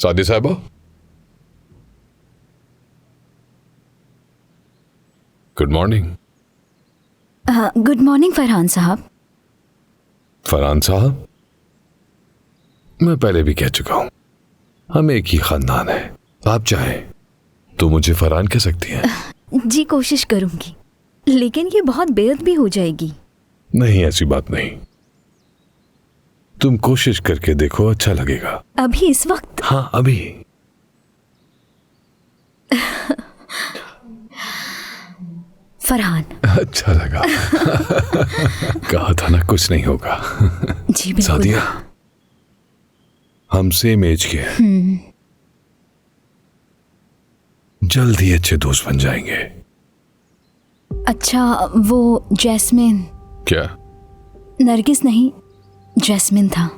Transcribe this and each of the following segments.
सादी साहबा, good morning. Good morning Farhan साहब। फरहान साहब, मैं पहले भी कह चुका हूं, हम एक ही खानदान है। आप चाहें तो मुझे फरहान कह सकती हैं। जी कोशिश करूंगी, लेकिन ये बहुत बेअदबी हो जाएगी। नहीं, ऐसी बात नहीं, तुम कोशिश करके देखो, अच्छा लगेगा। अभी इस वक्त? हाँ, अभी। फरहान। अच्छा लगा। कहा था ना कुछ नहीं होगा। जी बिल्कुल। सादिया, हम सेम एज के हैं, जल्द ही अच्छे दोस्त बन जाएंगे। अच्छा, वो जैस्मिन? क्या? नरगिस नहीं, जैस्मिन था।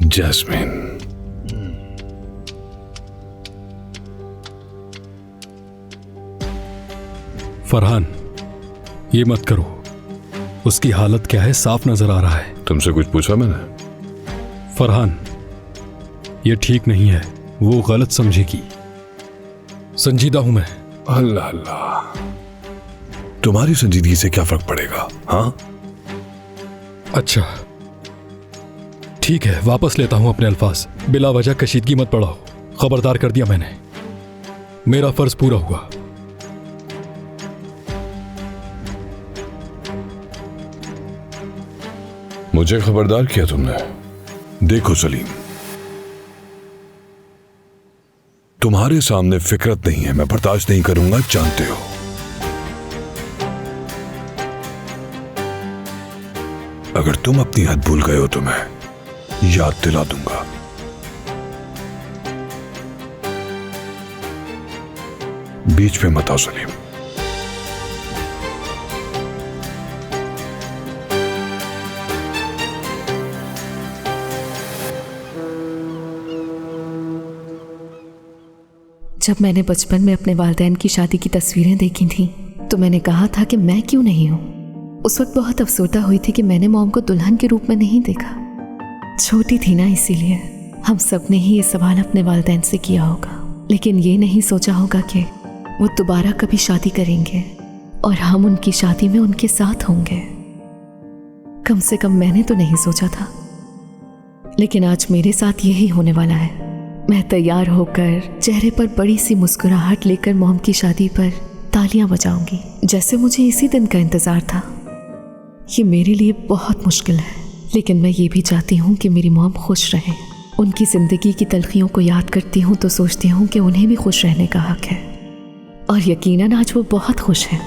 जैस्मिन। फरहान, ये मत करो। उसकी हालत क्या है साफ नजर आ रहा है। तुमसे कुछ पूछा मैंने? फरहान, ये ठीक नहीं है, वो गलत समझेगी। संजीदा हूं मैं। अल्लाह अल्लाह, तुम्हारी संजीदगी से क्या फर्क पड़ेगा? हाँ, अच्छा ठीक है, वापस लेता हूं अपने अल्फाज। बिला वजह कशीदगी मत बढ़ाओ, खबरदार कर दिया मैंने। मेरा फर्ज पूरा हुआ। मुझे खबरदार किया तुमने। देखो सलीम, तुम्हारे सामने फिक्रत नहीं है, मैं बर्दाश्त नहीं करूंगा, जानते हो। अगर तुम अपनी हद भूल गए हो तो मैं याद दिला दूंगा। बीच में मत आओ सलीम। जब मैंने बचपन में अपने वालिदैन की शादी की तस्वीरें देखी थीं, तो मैंने कहा था कि मैं क्यों नहीं हूं। उस वक्त बहुत अफसोदा हुई थी कि मैंने मॉम को दुल्हन के रूप में नहीं देखा। छोटी थी ना, इसीलिए हम सब ने ही ये सवाल अपने वालिदैन से किया होगा, लेकिन ये नहीं सोचा होगा कि वो दोबारा कभी शादी करेंगे और हम उनकी शादी में उनके साथ होंगे। कम से कम मैंने तो नहीं सोचा था, लेकिन आज मेरे साथ यही होने वाला है। मैं तैयार होकर चेहरे पर बड़ी सी मुस्कुराहट लेकर मॉम की शादी पर तालियां बजाऊंगी, जैसे मुझे इसी दिन का इंतजार था। ये मेरे लिए बहुत मुश्किल है, लेकिन मैं ये भी चाहती हूँ कि मेरी मॉम खुश रहे। उनकी जिंदगी की तलखियों को याद करती हूँ तो सोचती हूँ कि उन्हें भी खुश रहने का हक है, और यकीनन आज वो बहुत खुश है।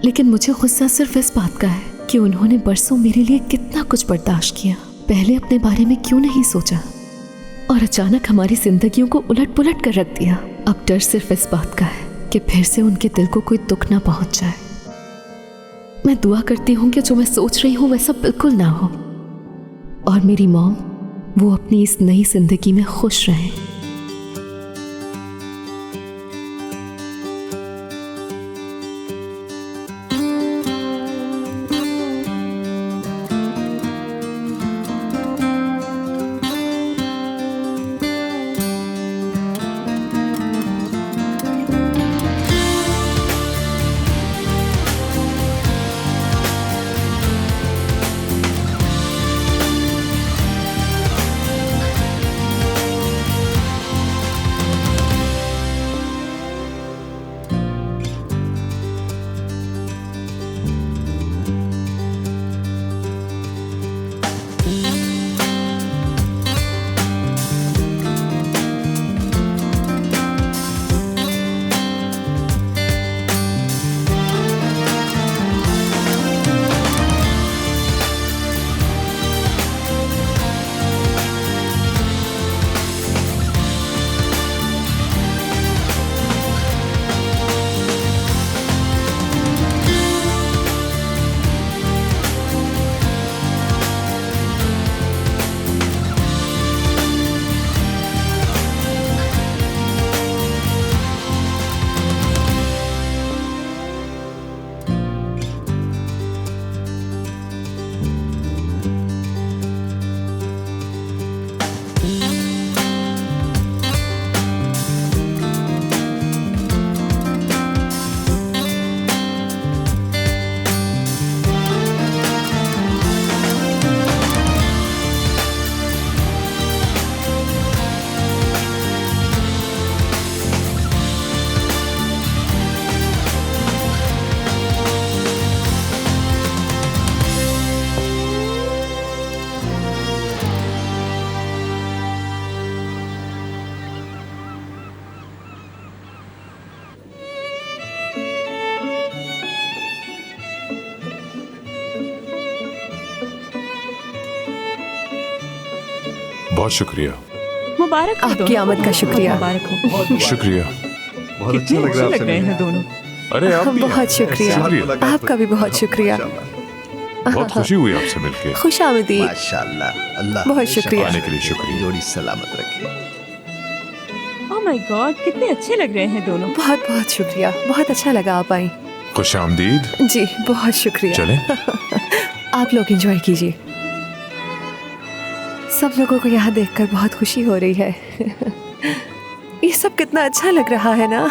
लेकिन मुझे गुस्सा सिर्फ इस बात का है कि उन्होंने बरसों मेरे लिए कितना कुछ बर्दाश्त किया, पहले अपने बारे में क्यों नहीं सोचा, और अचानक हमारी जिंदगियों को उलट पुलट कर रख दिया। अब डर सिर्फ इस बात का है कि फिर से उनके दिल को कोई दुख ना पहुंच जाए। मैं दुआ करती हूँ कि जो मैं सोच रही हूँ वैसा बिल्कुल ना हो, और मेरी मॉम वो अपनी इस नई जिंदगी में खुश रहें। बहुत शुक्रिया। मुबारक हो आपकी दोनों। आमद का शुक्रिया। मुबारक हो। शुक्रिया। बहुत अच्छा कितने लग रहा है अच्छे आपसे लग रहे हैं मिलके। दोनों। अरे आप भी बहुत शुक्रिया। शुक्रिया। आपका भी बहुत शुक्रिया। बहुत खुशी हुई आपसे मिलके। खुश आमदीद। माशाल्लाह, अल्लाह बहुत हमेशा शुक्रिया। आने के लिए शुक्रिया। जोड़ी सलामत रखे। ओह माय गॉड, कितने अच्छे लग रहे हैं दोनों। बहुत बहुत शुक्रिया, बहुत अच्छा लगा आप आई। खुश आमदीद। जी बहुत शुक्रिया। चलें? आप लोग एंजॉय कीजिए। सब लोगों को यहाँ देखकर बहुत खुशी हो रही है। ये सब कितना अच्छा लग रहा है ना।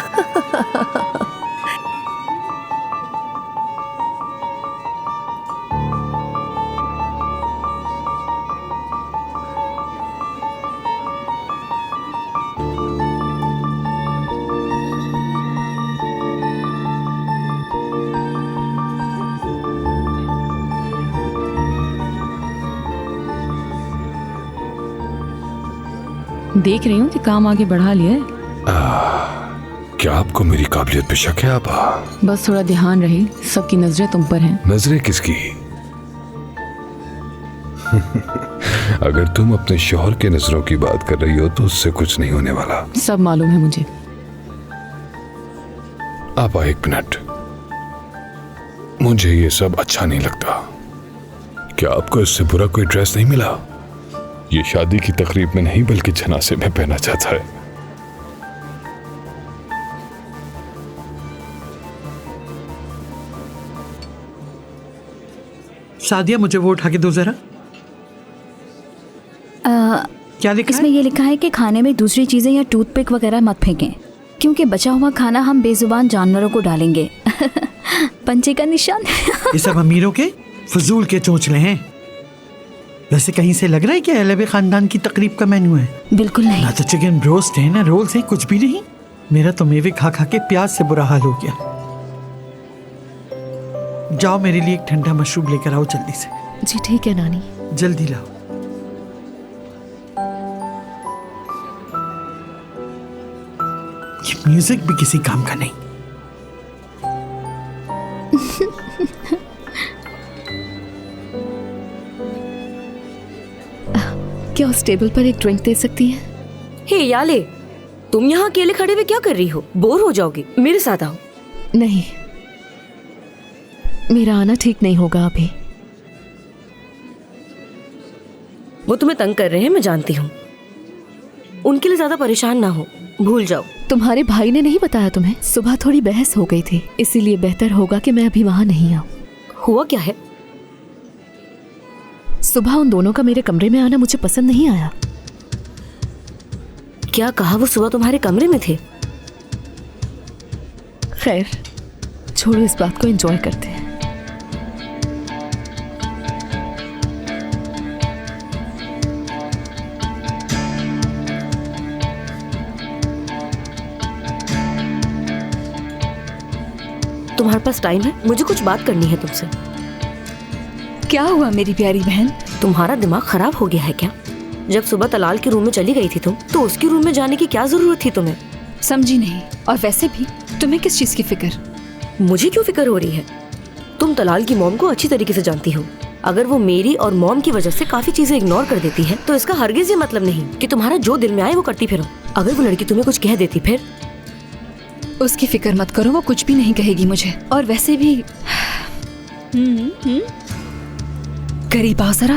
देख रही हूँ कि काम आगे बढ़ा लिया है। क्या आपको मेरी काबिलियत पे शक है आपा? बस थोड़ा ध्यान रहे, सबकी नजरें तुम पर हैं। नजरें किसकी? अगर तुम अपने शौहर के नजरों की बात कर रही हो तो उससे कुछ नहीं होने वाला। सब मालूम है मुझे। आपा एक मिनट, मुझे ये सब अच्छा नहीं लगता। क्या आपको इससे बुरा कोई ड्रेस नहीं मिला? ये शादी की तकरीब में नहीं बल्कि जनाजे में पहना जाता है। सादिया, मुझे वो उठा के दो जरा। क्या लिखा इसमें है? ये लिखा है कि खाने में दूसरी चीजें या टूथपिक वगैरह मत फेंकें, क्योंकि बचा हुआ खाना हम बेजुबान जानवरों को डालेंगे। पंचे का निशान। ये सब अमीरों के फजूल के चोंचले हैं। वैसे कहीं से लग रहा है कि अहले खानदान की तकरीब का मेन्यू है। बिल्कुल नहीं। ना तो चिकन ब्रोस्ट है ना रोल्स है, कुछ भी नहीं। मेरा तो मेवे खा खा के प्याज से बुरा हाल हो गया। जाओ मेरे लिए एक ठंडा मशरूब लेकर आओ जल्दी से। जी ठीक है नानी। जल्दी लाओ। ये म्यूजिक भी किसी काम का नहीं। क्या उस टेबल पर एक ड्रिंक दे सकती हैं? हे याले, तुम यहाँ अकेले खड़े हुए क्या कर रही हो? बोर हो जाओगी, मेरे साथ आओ। नहीं, मेरा आना ठीक नहीं होगा अभी। वो तुम्हें तंग कर रहे हैं, मैं जानती हूँ। उनके लिए ज्यादा परेशान ना हो, भूल जाओ। तुम्हारे भाई ने नहीं बताया तुम्हें? सुबह थोड़ी बहस हो गई थी, इसीलिए बेहतर होगा कि मैं अभी वहां नहीं आऊं। हुआ क्या है? सुबह उन दोनों का मेरे कमरे में आना मुझे पसंद नहीं आया। क्या कहा? वो सुबह तुम्हारे कमरे में थे? खैर छोड़ो, इस बात को एंजॉय करते हैं। तुम्हारे पास टाइम है? मुझे कुछ बात करनी है तुमसे। क्या हुआ मेरी प्यारी बहन? तुम्हारा दिमाग खराब हो गया है क्या? जब सुबह तलाल के रूम में चली गई थी तुम, तो उसके रूम में जाने की क्या जरूरत थी तुम्हें? समझी नहीं। और वैसे भी तुम्हें किस चीज की फिक्र? मुझे क्यों फिक्र हो रही है? तुम तलाल की मॉम को अच्छी तरीके से जानती हो। अगर वो मेरी और मॉम की वजह से काफी चीजें इग्नोर कर देती है, तो इसका हरगिज ये मतलब नहीं कि तुम्हारा जो दिल में आए वो करती फिरो। अगर वो लड़की तुम्हें कुछ कह देती फिर? उसकी फिक्र मत करो, वो कुछ भी नहीं कहेगी मुझे। और वैसे भी करीब आओ जरा।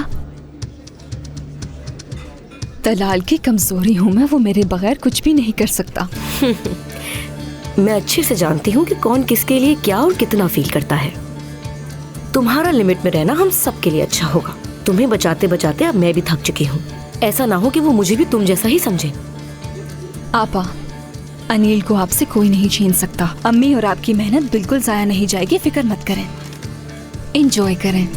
तलाल की कमजोरी हूं मैं, वो मेरे बगैर कुछ भी नहीं कर सकता। मैं अच्छे से जानती हूँ कि कौन किसके लिए क्या और कितना फील करता है। तुम्हारा लिमिट में रहना हम सबके लिए अच्छा होगा। तुम्हें बचाते बचाते अब मैं भी थक चुकी हूँ। ऐसा ना हो कि वो मुझे भी तुम जैसा ही समझे। आपा, अनिल को आपसे कोई नहीं छीन सकता। अम्मी और आपकी मेहनत बिल्कुल जाया नहीं जाएगी, फिक्र मत करें। एंजॉय करें।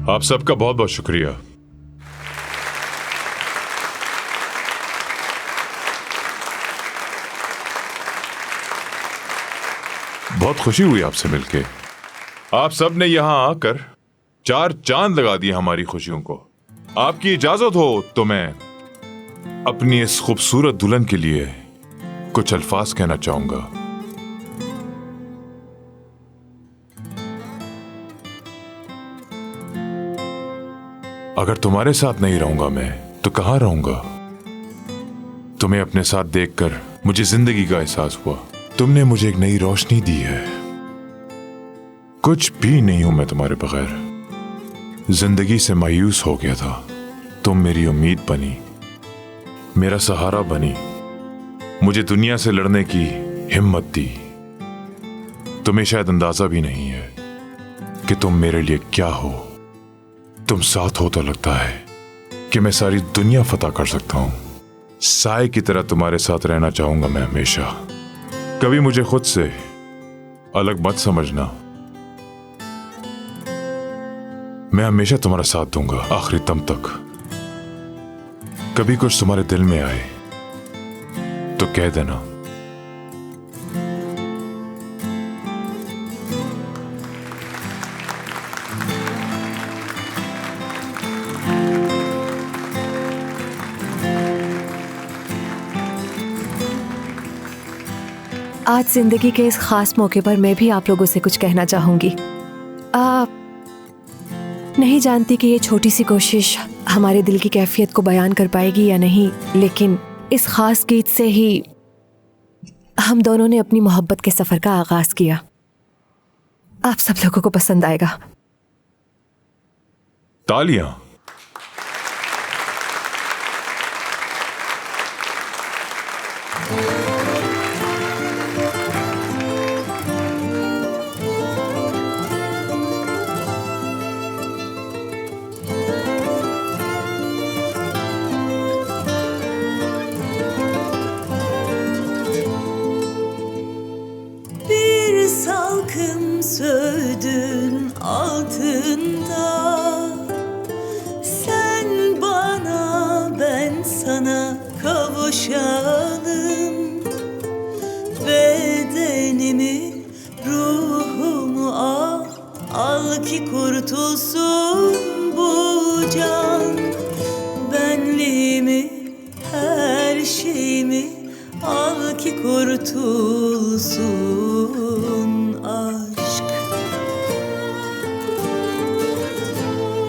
आप सबका बहुत बहुत शुक्रिया। बहुत खुशी हुई आपसे मिलके। आप सब ने यहां आकर चार चांद लगा दिए हमारी खुशियों को। आपकी इजाजत हो तो मैं अपनी इस खूबसूरत दुल्हन के लिए कुछ अल्फाज कहना चाहूंगा। अगर तुम्हारे साथ नहीं रहूंगा मैं तो कहां रहूंगा? तुम्हें अपने साथ देखकर मुझे जिंदगी का एहसास हुआ। तुमने मुझे एक नई रोशनी दी है। कुछ भी नहीं हूं मैं तुम्हारे बगैर। जिंदगी से मायूस हो गया था, तुम मेरी उम्मीद बनी, मेरा सहारा बनी, मुझे दुनिया से लड़ने की हिम्मत दी। तुम्हें शायद अंदाजा भी नहीं है कि तुम मेरे लिए क्या हो। तुम साथ हो तो लगता है कि मैं सारी दुनिया फतह कर सकता हूं। साए की तरह तुम्हारे साथ रहना चाहूंगा मैं हमेशा। कभी मुझे खुद से अलग मत समझना। मैं हमेशा तुम्हारा साथ दूंगा आखिरी दम तक। कभी कुछ तुम्हारे दिल में आए तो कह देना। आज जिंदगी के इस खास मौके पर मैं भी आप लोगों से कुछ कहना चाहूंगी। नहीं जानती कि ये छोटी सी कोशिश हमारे दिल की कैफियत को बयान कर पाएगी या नहीं, लेकिन इस खास गीत से ही हम दोनों ने अपनी मोहब्बत के सफर का आगाज किया। आप सब लोगों को पसंद आएगा। तालियां। Sövdün altında, sen bana ben sana kavuşalım. Bedenimi ruhumu al ki kurtulsun bu can. Benliğimi her şeyimi al ki kurtulsun